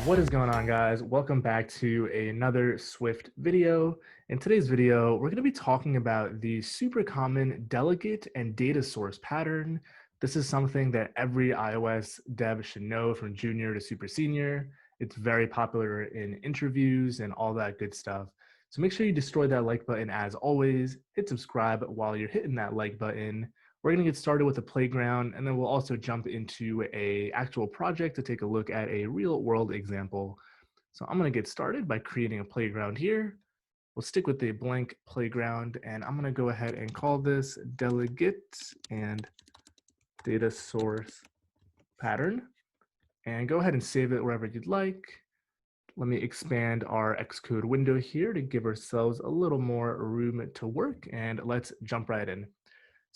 What is going on, guys? Welcome back to another Swift video. In today's video, we're going to be talking about the super common delegate and data source pattern. This is something that every iOS dev should know from junior to super senior. It's very popular in interviews and all that good stuff. So make sure you destroy that like button as always. Hit subscribe while you're hitting that like button. We're going to get started with a playground, and then we'll also jump into an actual project to take a look at a real world example. So I'm going to get started by creating a playground here. We'll stick with a blank playground, and I'm going to go ahead and call this Delegate and Data Source Pattern, and go ahead and save it wherever you'd like. Let me expand our Xcode window here to give ourselves a little more room to work, and let's jump right in.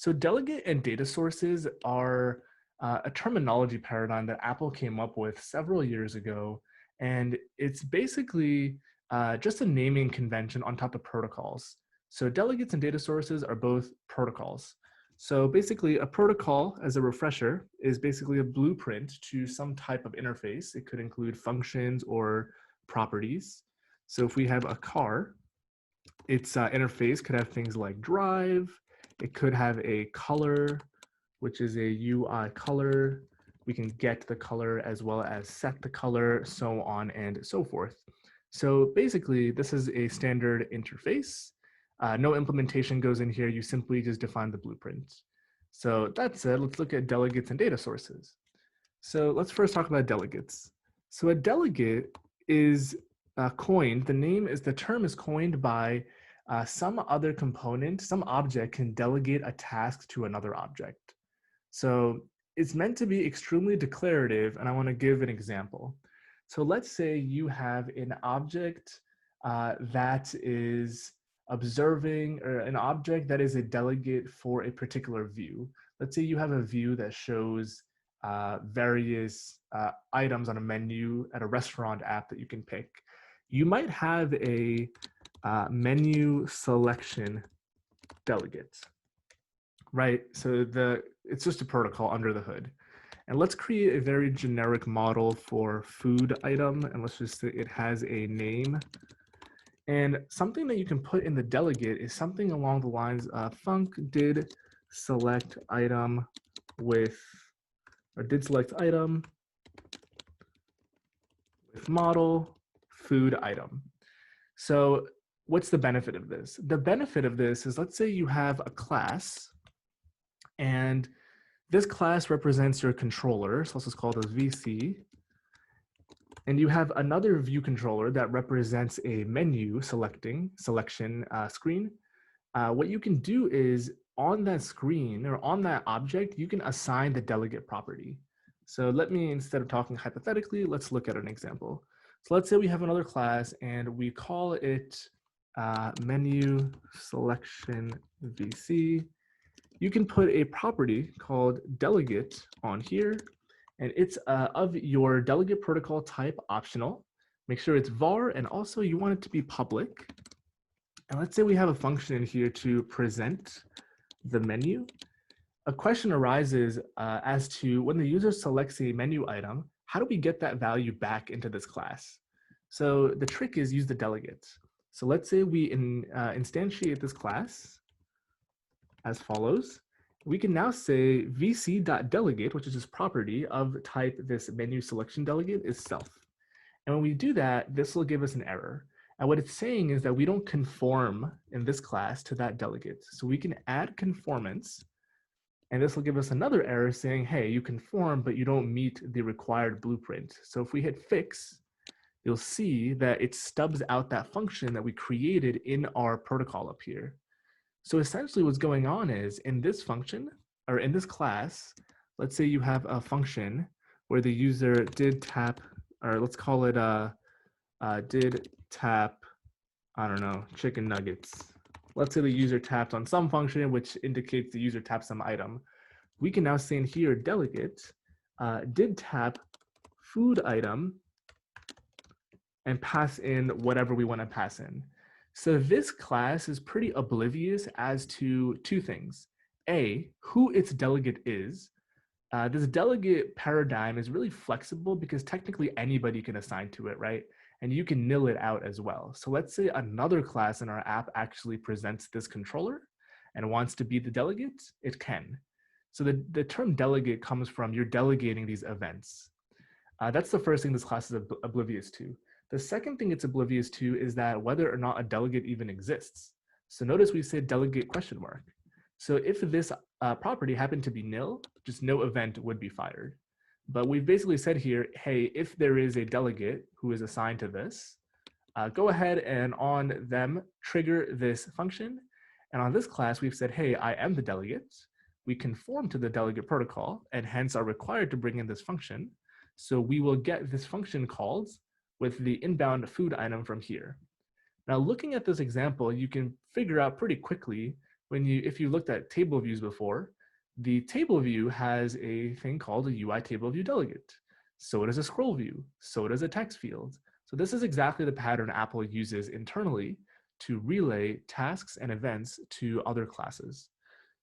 So delegate and data sources are a terminology paradigm that Apple came up with several years ago. And it's basically just a naming convention on top of protocols. So delegates and data sources are both protocols. So basically a protocol, as a refresher, is basically a blueprint to some type of interface. It could include functions or properties. So if we have a car, its interface could have things like drive. It could have a color, which is a UI color. We can get the color as well as set the color, so on and so forth. So basically, this is a standard interface. No implementation goes in here. You simply just define the blueprint. So that said, let's look at delegates and data sources. So let's first talk about delegates. So a delegate is coined, the term is coined by some other component, some object can delegate a task to another object. So it's meant to be extremely declarative, and I want to give an example. So let's say you have an object that is observing, or an object that is a delegate for a particular view. Let's say you have a view that shows various items on a menu at a restaurant app that you can pick. You might have a menu selection delegate, right? So it's just a protocol under the hood. And let's create a very generic model for food item, and let's just say it has a name. And something that you can put in the delegate is something along the lines of func did select item with, or did select item with model food item. So what's the benefit of this? The benefit of this is, let's say you have a class, and this class represents your controller. So let's just call this VC. And you have another view controller that represents a menu selection screen. What you can do is, on that screen or on that object, you can assign the delegate property. So let me, instead of talking hypothetically, let's look at an example. So let's say we have another class and we call it menu selection VC. You can put a property called delegate on here, and it's of your delegate protocol type optional. Make sure it's var, and also you want it to be public. And let's say we have a function in here to present the menu. A question arises as to, when the user selects a menu item, how do we get that value back into this class? So the trick is use the delegates. So let's say we instantiate this class as follows. We can now say vc.delegate, which is this property of type this menu selection delegate, is self. And when we do that, this will give us an error. And what it's saying is that we don't conform in this class to that delegate. So we can add conformance, and this will give us another error saying, hey, you conform, but you don't meet the required blueprint. So if we hit fix, you'll see that it stubs out that function that we created in our protocol up here. So essentially what's going on is, in this function, or in this class, let's say you have a function where the user did tap, or let's call it did tap, I don't know, chicken nuggets. Let's say the user tapped on some function which indicates the user tapped some item. We can now say in here, delegate did tap food item, and pass in whatever we want to pass in. So this class is pretty oblivious as to two things. A, who its delegate is, This delegate paradigm is really flexible because technically anybody can assign to it, right? And you can nil it out as well. So let's say another class in our app actually presents this controller and wants to be the delegate, it can. So the term delegate comes from you're delegating these events. That's the first thing this class is oblivious to. The second thing it's oblivious to is that whether or not a delegate even exists. So notice we said delegate question mark. So if this property happened to be nil, just no event would be fired. But we've basically said here, hey, if there is a delegate who is assigned to this, go ahead and on them trigger this function. And on this class, we've said, hey, I am the delegate. We conform to the delegate protocol and hence are required to bring in this function. So we will get this function called with the inbound food item from here. Now, looking at this example, you can figure out pretty quickly if you looked at table views before, the table view has a thing called a UI table view delegate. So does a scroll view. So does a text field. So this is exactly the pattern Apple uses internally to relay tasks and events to other classes.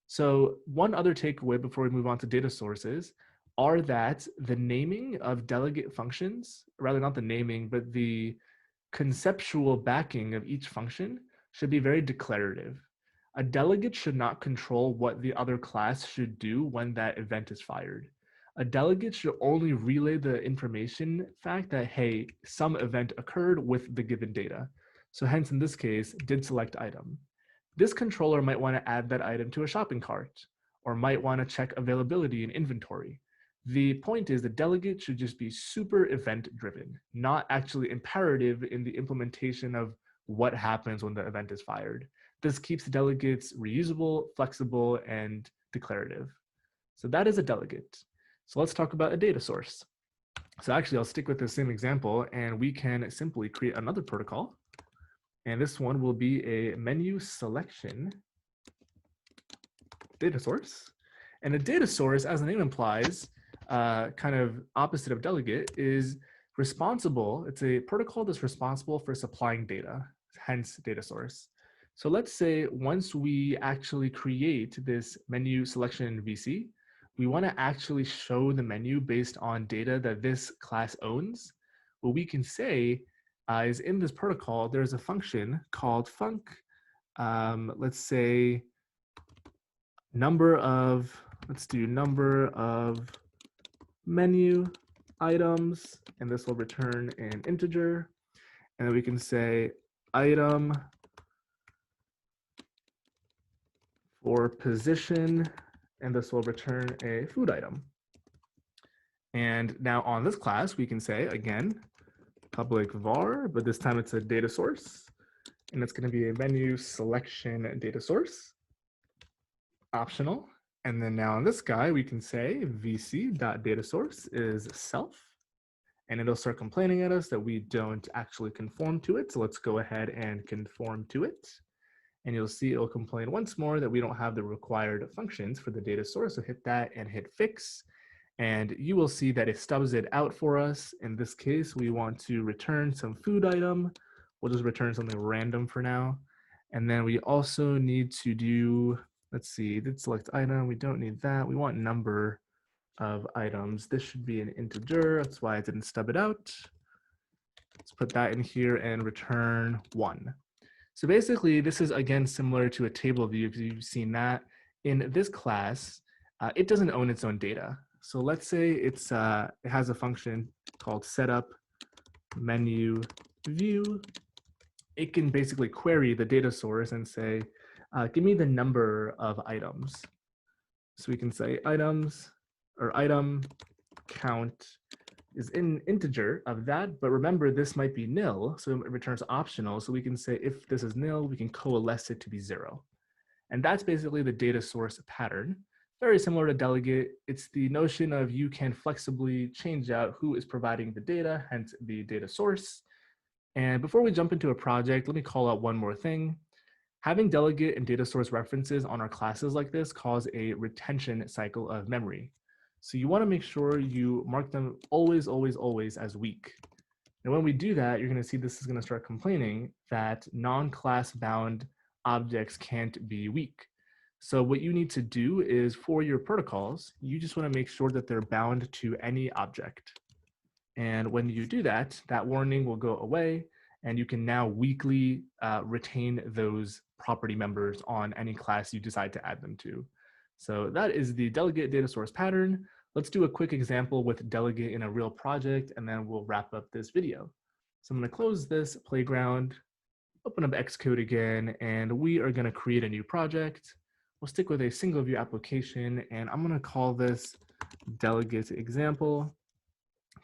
So one other takeaway before we move on to data sources are that the naming of delegate functions, rather not the naming, but the conceptual backing of each function should be very declarative. A delegate should not control what the other class should do when that event is fired. A delegate should only relay the information fact that, hey, some event occurred with the given data. So hence in this case, did select item. This controller might want to add that item to a shopping cart or might want to check availability in inventory. The point is the delegate should just be super event driven, not actually imperative in the implementation of what happens when the event is fired. This keeps delegates reusable, flexible, and declarative. So that is a delegate. So let's talk about a data source. So actually, I'll stick with the same example, and we can simply create another protocol. And this one will be a menu selection data source. And a data source, as the name implies, kind of opposite of delegate, is responsible. It's a protocol that's responsible for supplying data, hence data source. So let's say once we actually create this menu selection in VC, we want to actually show the menu based on data that this class owns. What we can say is in this protocol, there's a function called func. Let's say number of menu items, and this will return an integer. And then we can say item for position, and this will return a food item. And now on this class, we can say, again, public var, but this time it's a data source, and it's going to be a menu selection data source, optional. And then now on this guy, we can say vc.datasource is self, and it'll start complaining at us that we don't actually conform to it. So let's go ahead and conform to it. And you'll see it'll complain once more that we don't have the required functions for the data source. So hit that and hit fix. And you will see that it stubs it out for us. In this case, we want to return some food item. We'll just return something random for now. And then we also need to do, let's see, did select item. We don't need that. We want number of items. This should be an integer. That's why I didn't stub it out. Let's put that in here and return 1. So basically, this is again similar to a table view because you've seen that. In this class, it doesn't own its own data. So let's say it has a function called setup menu view. It can basically query the data source and say, give me the number of items. So we can say items or item count is an integer of that, but remember this might be nil, so it returns optional. So we can say if this is nil, we can coalesce it to be 0. And that's basically the data source pattern. Very similar to delegate. It's the notion of you can flexibly change out who is providing the data, hence the data source. And before we jump into a project, let me call out one more thing. Having delegate and data source references on our classes like this cause a retention cycle of memory. So you want to make sure you mark them always, always, always as weak. And when we do that, you're going to see this is going to start complaining that non-class bound objects can't be weak. So what you need to do is for your protocols, you just want to make sure that they're bound to any object. And when you do that, that warning will go away, and you can now weekly retain those property members on any class you decide to add them to. So that is the delegate data source pattern. Let's do a quick example with delegate in a real project, and then we'll wrap up this video. So I'm going to close this playground, open up Xcode again, and we are going to create a new project. We'll stick with a single view application, and I'm going to call this delegate example.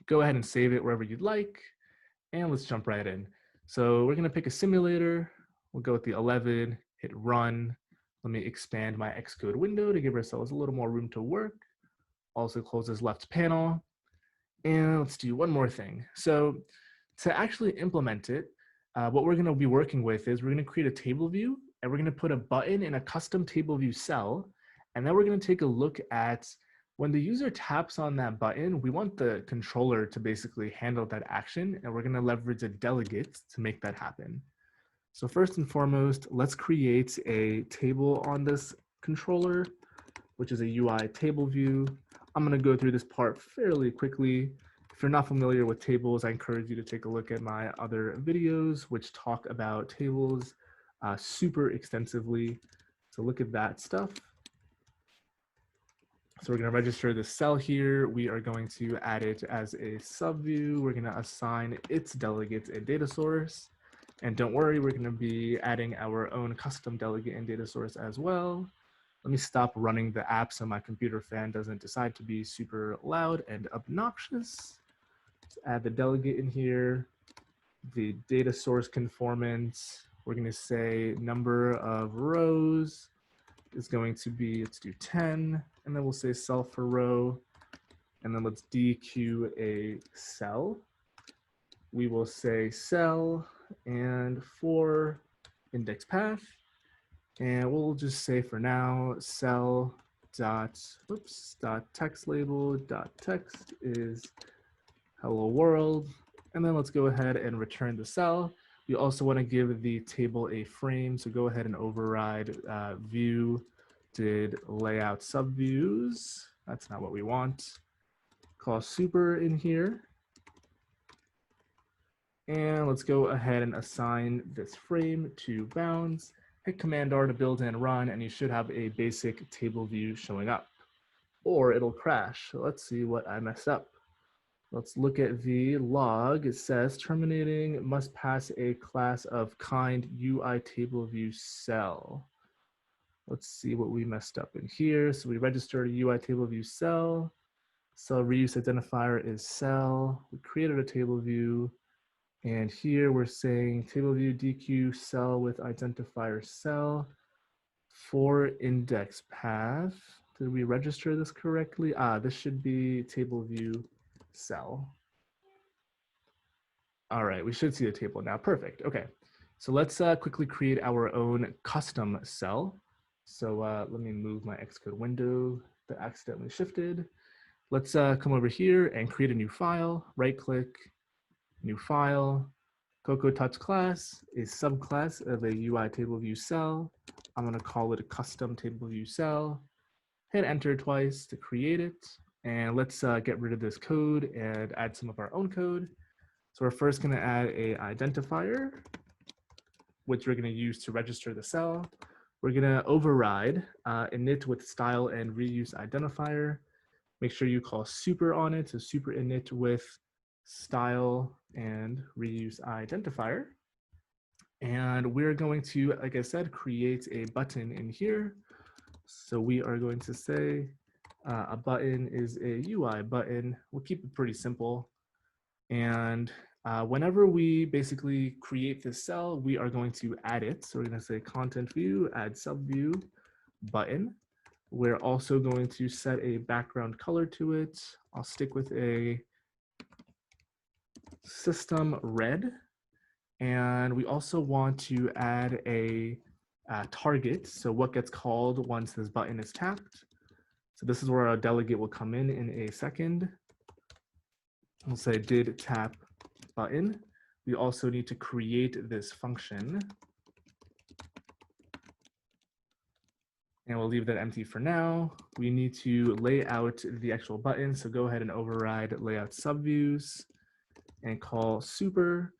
Go ahead and save it wherever you'd like, and let's jump right in. So we're going to pick a simulator. We'll go with the 11, hit run. Let me expand my Xcode window to give ourselves a little more room to work. Also close this left panel. And let's do one more thing. So to actually implement it, what we're going to be working with is we're going to create a table view, and we're going to put a button in a custom table view cell. And then we're going to take a look at when the user taps on that button, we want the controller to basically handle that action, and we're going to leverage a delegate to make that happen. So first and foremost, let's create a table on this controller, which is a UI table view. I'm going to go through this part fairly quickly. If you're not familiar with tables, I encourage you to take a look at my other videos, which talk about tables super extensively. So look at that stuff. So we're going to register the cell here. We are going to add it as a subview. We're going to assign its delegates a data source. And don't worry, we're going to be adding our own custom delegate and data source as well. Let me stop running the app so my computer fan doesn't decide to be super loud and obnoxious. Let's add the delegate in here. The data source conformance. We're going to say number of rows is going to be, let's do 10, and then we'll say cell for row, and then let's dequeue a cell. We will say cell and for index path, and we'll just say for now cell dot text label dot text is hello world, and then let's go ahead and return the cell. We also want to give the table a frame, so go ahead and override view did layout subviews. That's not what we want. Call super in here. And let's go ahead and assign this frame to bounds. Hit Command R to build and run, and you should have a basic table view showing up, or it'll crash. So let's see what I messed up. Let's look at the log. It says terminating must pass a class of kind UI table view cell. Let's see what we messed up in here. So we registered a UI table view cell. Cell reuse identifier is cell. We created a table view. And here we're saying table view dequeue cell with identifier cell for index path. Did we register this correctly? This should be table view cell. All right, we should see the table now. Perfect. Okay, so let's quickly create our own custom cell. So let me move my Xcode window that accidentally shifted. Let's come over here and create a new file. Right click, new file. Cocoa Touch class is subclass of a UI table view cell. I'm going to call it a custom table view cell. Hit enter twice to create it. And let's get rid of this code and add some of our own code. So we're first going to add a identifier, which we're going to use to register the cell. We're going to override init with style and reuse identifier. Make sure you call super on it, so super init with style and reuse identifier. And we're going to, like I said, create a button in here. So we are going to say a button is a UI button. We'll keep it pretty simple. And whenever we basically create this cell, we are going to add it. So we're going to say content view, add subview, button. We're also going to set a background color to it. I'll stick with a system red. And we also want to add a target. So what gets called once this button is tapped. So this is where our delegate will come in a second. We'll say did tap button. We also need to create this function. And we'll leave that empty for now. We need to lay out the actual button. So go ahead and override layout subviews and call super.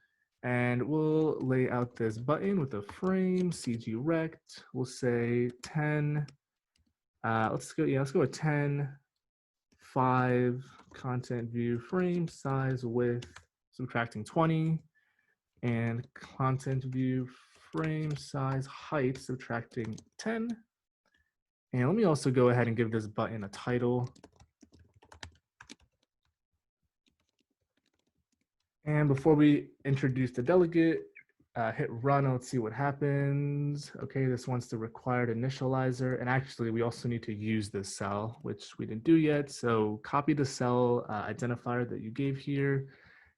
And we'll lay out this button with a frame, CG rect. We'll say 10. Let's go with 10, 5, content view, frame size width, subtracting 20, and content view, frame size height, subtracting 10. And let me also go ahead and give this button a title. And before we introduce the delegate, hit run, let's see what happens. Okay, this wants the required initializer. And actually, we also need to use this cell, which we didn't do yet. So copy the cell identifier that you gave here,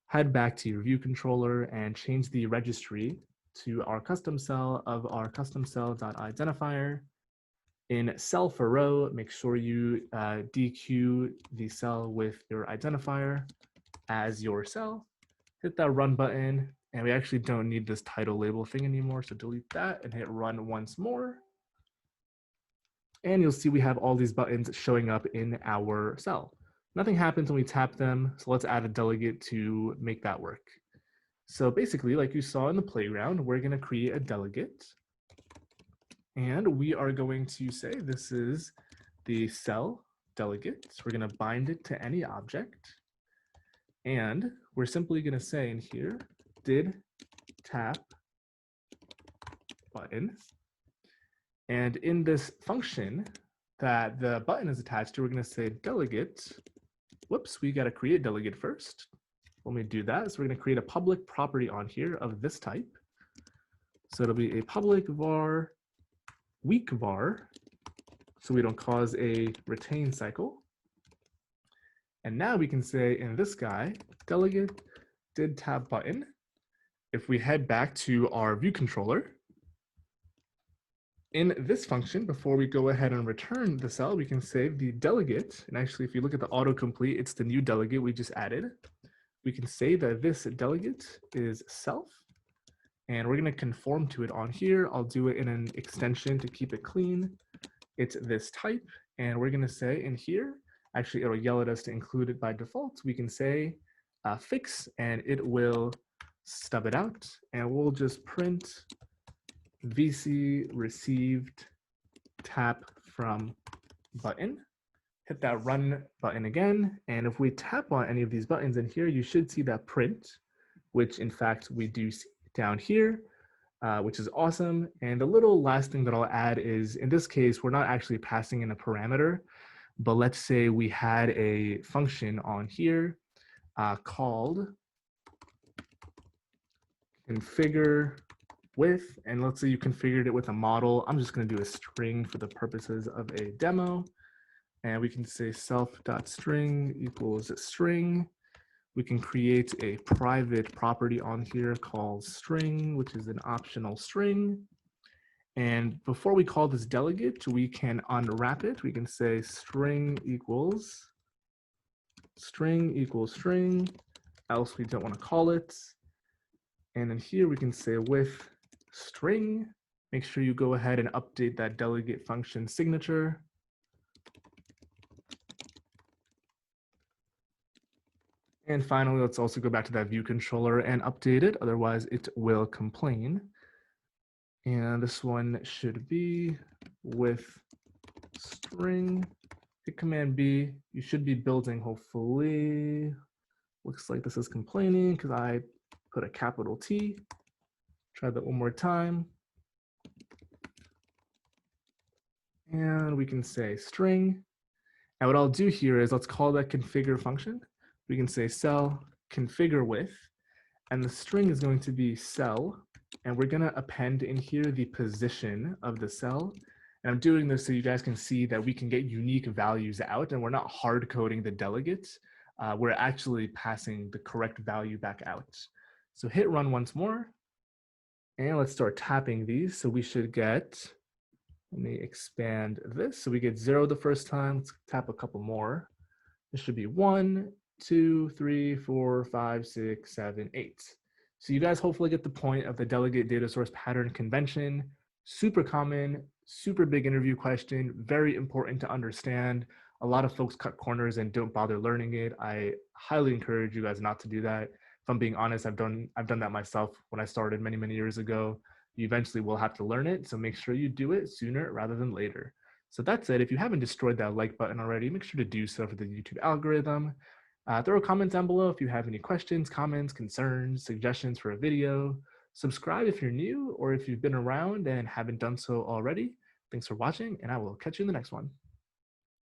head back to your view controller and change the registry to our custom cell of our custom cell.identifier. In cell for row, make sure you DQ the cell with your identifier as your cell. Hit that run button, and we actually don't need this title label thing anymore, so delete that and hit run once more. And you'll see we have all these buttons showing up in our cell. Nothing happens when we tap them, so let's add a delegate to make that work. So basically, like you saw in the playground, we're going to create a delegate. And we are going to say this is the cell delegate. So we're going to bind it to any object. And we're simply going to say in here, did tap button. And in this function that the button is attached to, we're going to say delegate. Whoops, we got to create delegate first. When we do that, so we're going to create a public property on here of this type. So it'll be a public var weak var, so we don't cause a retain cycle. And now we can say in this guy, delegate did tap button. If we head back to our view controller, in this function, before we go ahead and return the cell, we can say the delegate, and actually if you look at the autocomplete, it's the new delegate we just added. We can say that this delegate is self, and we're going to conform to it on here. I'll do it in an extension to keep it clean. It's this type, and we're going to say in here, actually it'll yell at us to include it by default. We can say fix, and it will stub it out, and we'll just print VC received tap from button. Hit that run button again, and if we tap on any of these buttons in here, you should see that print, which in fact we do see down here, which is awesome. And the little last thing that I'll add is, in this case, we're not actually passing in a parameter, but let's say we had a function on here called configure with, and let's say you configured it with a model. I'm just going to do a string for the purposes of a demo. And we can say self.string equals string. We can create a private property on here called string, which is an optional string. And before we call this delegate, we can unwrap it. We can say string equals string, else we don't want to call it. And then here we can say with string. Make sure you go ahead and update that delegate function signature. And finally, let's also go back to that view controller and update it, otherwise it will complain. And this one should be with string, hit Command B. You should be building, hopefully. Looks like this is complaining because I put a capital T. Try that one more time. And we can say string. And what I'll do here is let's call that configure function. We can say cell configure with, and the string is going to be cell, and we're going to append in here the position of the cell. And I'm doing this so you guys can see that we can get unique values out, and we're not hard coding the delegates. We're actually passing the correct value back out. So hit run once more, and let's start tapping these. So we should get, let me expand this. So we get 0 the first time. Let's tap a couple more. This should be 1, 2, 3, 4, 5, 6, 7, 8. So you guys hopefully get the point of the delegate data source pattern convention. Super common, super big interview question, very important to understand. A lot of folks cut corners and don't bother learning it. I highly encourage you guys not to do that. If I'm being honest, I've done that myself when I started many years ago. You eventually will have to learn it, so make sure you do it sooner rather than later. So that's it. If you haven't destroyed that like button already, make sure to do so for the YouTube algorithm. Throw a comment down below if you have any questions, comments, concerns, suggestions for a video. Subscribe if you're new or if you've been around and haven't done so already. Thanks for watching, and I will catch you in the next one.